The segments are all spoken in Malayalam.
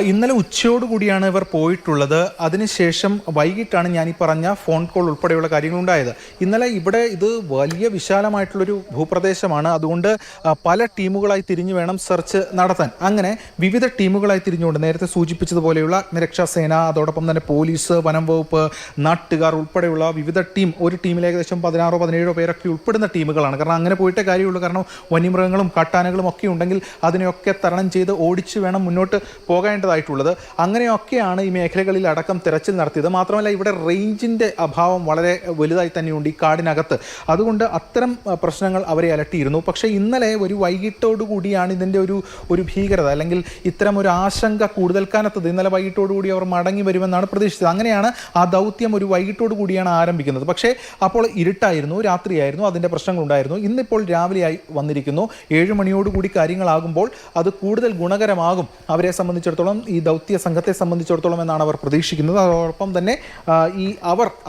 ഇന്നലെ ഉച്ചയോടുകൂടിയാണ് ഇവർ പോയിട്ടുള്ളത്. അതിനുശേഷം വൈകിട്ടാണ് ഞാൻ ഈ പറഞ്ഞ ഫോൺ കോൾ ഉൾപ്പെടെയുള്ള കാര്യങ്ങളുണ്ടായത്. ഇന്നലെ ഇവിടെ ഇത് വലിയ വിശാലമായിട്ടുള്ളൊരു ഭൂപ്രദേശമാണ്. അതുകൊണ്ട് പല ടീമുകളായി തിരിഞ്ഞു വേണം സെർച്ച് നടത്താൻ. അങ്ങനെ വിവിധ ടീമുകളായി തിരിഞ്ഞുകൊണ്ട് നേരത്തെ സൂചിപ്പിച്ചതുപോലെയുള്ള അഗ്നിരക്ഷാസേന, അതോടൊപ്പം തന്നെ പോലീസ്, വനം വകുപ്പ്, നാട്ടുകാർ ഉൾപ്പെടെയുള്ള വിവിധ ടീം, ഒരു ടീമിൽ ഏകദേശം 16-17 പേരൊക്കെ ഉൾപ്പെടുന്ന ടീമുകളാണ്. കാരണം അങ്ങനെ പോയിട്ടേ കാര്യമുള്ളൂ. കാരണം വന്യമൃഗങ്ങളും കാട്ടാനകളും ഒക്കെ ഉണ്ടെങ്കിൽ അതിനെയൊക്കെ തരണം ചെയ്ത് ഓടിച്ച് വേണം മുന്നോട്ട് പോകേണ്ടതായിട്ടുള്ളത്. അങ്ങനെയൊക്കെയാണ് ഈ മേഖലകളിൽ അടക്കം തിരച്ചിൽ നടത്തിയത്. മാത്രമല്ല ഇവിടെ റേഞ്ചിൻ്റെ അഭാവം വളരെ വലുതായി തന്നെയുണ്ട് ഈ കാടിനകത്ത്. അതുകൊണ്ട് അത്തരം പ്രശ്നങ്ങൾ അവരെ അലട്ടിയിരുന്നു. പക്ഷേ ഇന്നലെ ഒരു വൈകിട്ടോടുകൂടിയാണ് ഇതിൻ്റെ ഒരു ഭീകരത അല്ലെങ്കിൽ ഇത്തരം ഒരു ആശങ്ക കൂടുതൽ കനത്തത്. ഇന്നലെ വൈകിട്ടോടുകൂടി അവർ മടങ്ങി വരുമെന്നാണ് പ്രതീക്ഷിച്ചത്. അങ്ങനെയാണ് ആ ദൗത്യം ഒരു വൈകിട്ടോടുകൂടിയാണ് ആരംഭിക്കുന്നത്. പക്ഷേ അപ്പോൾ ഇരുട്ടായിരുന്നു, രാത്രിയായിരുന്നു, അതിൻ്റെ പ്രശ്നങ്ങളുണ്ടായിരുന്നു. ഇന്നിപ്പോൾ രാവിലെയായി വന്നിരിക്കുന്നു. 7 മണിയോടുകൂടി കാര്യങ്ങളാകുമ്പോൾ അത് കൂടുതൽ ഗുണകരമാകും അവരെ സംബന്ധിച്ചിടത്തോളം, ഈ ദൗത്യ സംഘത്തെ സംബന്ധിച്ചിടത്തോളം എന്നാണ് അവർ പ്രതീക്ഷിക്കുന്നത്. അതോടൊപ്പം തന്നെ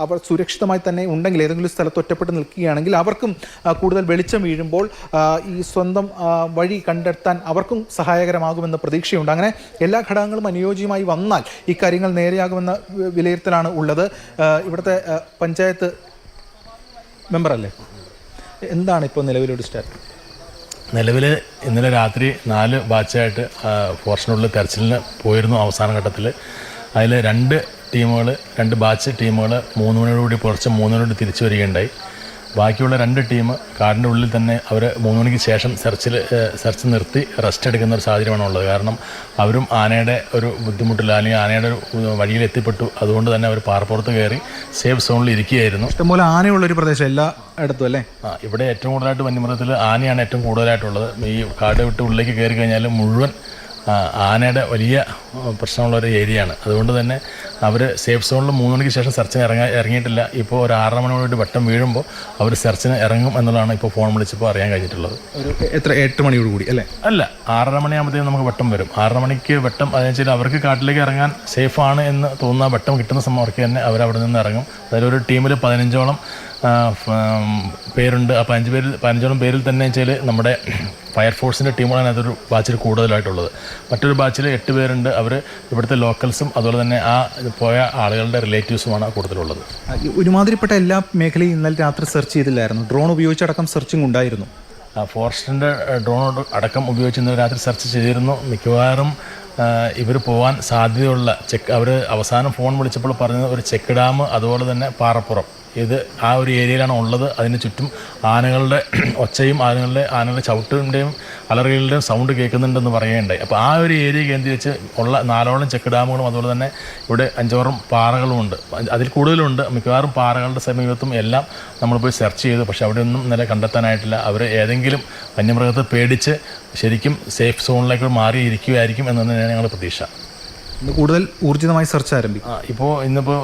അവർ സുരക്ഷിതമായി തന്നെ ഉണ്ടെങ്കിൽ, ഏതെങ്കിലും സ്ഥലത്ത് ഒറ്റപ്പെട്ട് നിൽക്കുകയാണെങ്കിൽ അവർക്കും കൂടുതൽ വെളിച്ചം വീഴുമ്പോൾ ഈ സ്വന്തം വഴി കണ്ടെത്താൻ അവർക്കും സഹായകരമാകുമെന്ന പ്രതീക്ഷയുണ്ട്. അങ്ങനെ എല്ലാ ഘടകങ്ങളും അനുയോജ്യമായി വന്നാൽ ഈ കാര്യങ്ങൾ നേരെയാകുമെന്ന വിലയിരുത്തലാണ് ഉള്ളത്. ഇവിടുത്തെ പഞ്ചായത്ത് മെമ്പറല്ലേ, എന്താണ് ഇപ്പോൾ നിലവിലൊരു സ്റ്റാറ്റസ്? നിലവിൽ ഇന്നലെ രാത്രി 4 ബാച്ചായിട്ട് ഫോറസ്റ്റിനുള്ളിൽ തെരച്ചിലിന് പോയിരുന്നു. അവസാന ഘട്ടത്തിൽ അതിൽ 2 ബാച്ച് ടീമുകൾ 3 മണിയോടുകൂടി പുലർച്ചെ 3 മണിയോട് തിരിച്ചു വരികയുണ്ടായി. ബാക്കിയുള്ള 2 ടീം കാടിൻ്റെ ഉള്ളിൽ തന്നെ അവർ 3 മണിക്ക് ശേഷം സെർച്ച് നിർത്തി റെസ്റ്റ് എടുക്കുന്ന ഒരു സാഹചര്യമാണ് ഉള്ളത്. കാരണം അവരും ആനയുടെ ഒരു ബുദ്ധിമുട്ടില്ല, അല്ലെങ്കിൽ ആനയുടെ ഒരു വഴിയിൽ എത്തിപ്പെട്ടു. അതുകൊണ്ട് തന്നെ അവർ പാറപ്പുറത്ത് കയറി സേഫ് സോണിൽ ഇരിക്കുകയായിരുന്നു. ഇഷ്ടംപോലെ ആനയുള്ളൊരു പ്രദേശം എല്ലാ ഇടത്തും അല്ലേ? ഇവിടെ ഏറ്റവും കൂടുതലായിട്ട് വന്യമൃഗത്തിൽ ആനയാണ് ഏറ്റവും കൂടുതലായിട്ടുള്ളത്. ഈ കാട് വിട്ട് ഉള്ളിലേക്ക് കയറി കഴിഞ്ഞാൽ മുഴുവൻ ആനയുടെ വലിയ പ്രശ്നമുള്ളൊരു ഏരിയയാണ്. അതുകൊണ്ട് തന്നെ അവർ സേഫ് സോണിൽ 3 മണിക്ക് ശേഷം സെർച്ചിന് ഇറങ്ങിയിട്ടില്ല. ഇപ്പോൾ ഒരു 6:30 മണിയോട് വെട്ടം വീഴുമ്പോൾ അവർ സെർച്ചിന് ഇറങ്ങും എന്നുള്ളതാണ് ഇപ്പോൾ ഫോൺ വിളിച്ചപ്പോൾ അറിയാൻ കഴിഞ്ഞിട്ടുള്ളത്. എത്ര 8 മണിയോട് കൂടി അല്ലേ? അല്ല, 6:30 മണിയാകുമ്പോഴത്തേക്കും നമുക്ക് വെട്ടം വരും. 6:30 മണിക്ക് വെട്ടം, അതെന്ന് വെച്ചാൽ അവർക്ക് കാട്ടിലേക്ക് ഇറങ്ങാൻ സേഫാണ് എന്ന് തോന്നുന്ന വെട്ടം കിട്ടുന്ന സമയത്ത് തന്നെ അവരവിടെ നിന്ന് ഇറങ്ങും. അതിലൊരു ടീമിൽ 15ഓളം പേരുണ്ട്. ആ 15ഓളം പേരിൽ തന്നെ വെച്ചാൽ നമ്മുടെ ഫയർഫോഴ്സിൻ്റെ ടീമുകളാണ് അതൊരു ബാച്ചിൽ കൂടുതലായിട്ടുള്ളത്. മറ്റൊരു ബാച്ചിൽ 8 പേരുണ്ട്. അവർ ഇവിടുത്തെ ലോക്കൽസും അതുപോലെ തന്നെ ആ പോയ ആളുകളുടെ റിലേറ്റീവ്സുമാണ് കൂടുതലുള്ളത്. ഒരുമാതിരിപ്പെട്ട എല്ലാ മേഖലയും ഇന്നലെ രാത്രി സെർച്ച് ചെയ്തില്ലായിരുന്നു? ഡ്രോൺ ഉപയോഗിച്ചടക്കം സെർച്ചിങ് ഉണ്ടായിരുന്നു. ഫോറസ്റ്റിൻ്റെ ഡ്രോൺ അടക്കം ഉപയോഗിച്ച് ഇന്നലെ രാത്രി സെർച്ച് ചെയ്തിരുന്നു. മിക്കവാറും ഇവർ പോകാൻ സാധ്യതയുള്ള അവർ അവസാനം ഫോൺ വിളിച്ചപ്പോൾ പറഞ്ഞത് ഒരു ചെക്ക് ഡാം, അതുപോലെ തന്നെ പാറപ്പുറം, ഇത് ആ ഒരു ഏരിയയിലാണ് ഉള്ളത്. അതിന് ചുറ്റും ആനകളുടെ ഒച്ചയും ആനകളുടെ ചവിട്ടിൻ്റെയും അലറികളുടെയും സൗണ്ട് കേൾക്കുന്നുണ്ടെന്ന് പറയുകയുണ്ടായി. അപ്പോൾ ആ ഒരു ഏരിയ കേന്ദ്രീകരിച്ച് ഉള്ള 4ഓളം ചെക്ക് ഡാമുകളും അതുപോലെ തന്നെ ഇവിടെ 5-6 പാറകളുമുണ്ട്. അതിൽ കൂടുതലുണ്ട്. മിക്കവാറും പാറകളുടെ സമീപത്തും എല്ലാം നമ്മൾ പോയി സെർച്ച് ചെയ്തു. പക്ഷേ അവിടെയൊന്നും നില കണ്ടെത്താനായിട്ടില്ല. അവർ ഏതെങ്കിലും വന്യമൃഗത്തെ പേടിച്ച് ശരിക്കും സേഫ് സോണിലേക്ക് മാറിയിരിക്കുകയായിരിക്കും എന്ന് തന്നെയാണ് ഞങ്ങളുടെ പ്രതീക്ഷ. കൂടുതൽ ഊർജിതമായി സെർച്ച് ആരംഭിക്കും. ഇന്നിപ്പോൾ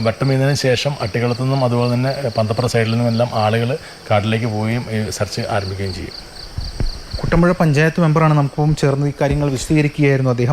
വെട്ടം വീഴുന്നതിന് ശേഷം അട്ടികളത്തു നിന്നും അതുപോലെ തന്നെ പന്തപ്പുറ സൈഡിൽ നിന്നെല്ലാം ആളുകൾ കാട്ടിലേക്ക് പോവുകയും സെർച്ച് ആരംഭിക്കുകയും ചെയ്യും. കുട്ടമ്പുഴ പഞ്ചായത്ത് മെമ്പറാണ് നമുക്കൊപ്പം ചേർന്ന് ഈ കാര്യങ്ങൾ വിശദീകരിക്കുകയായിരുന്നു അദ്ദേഹം.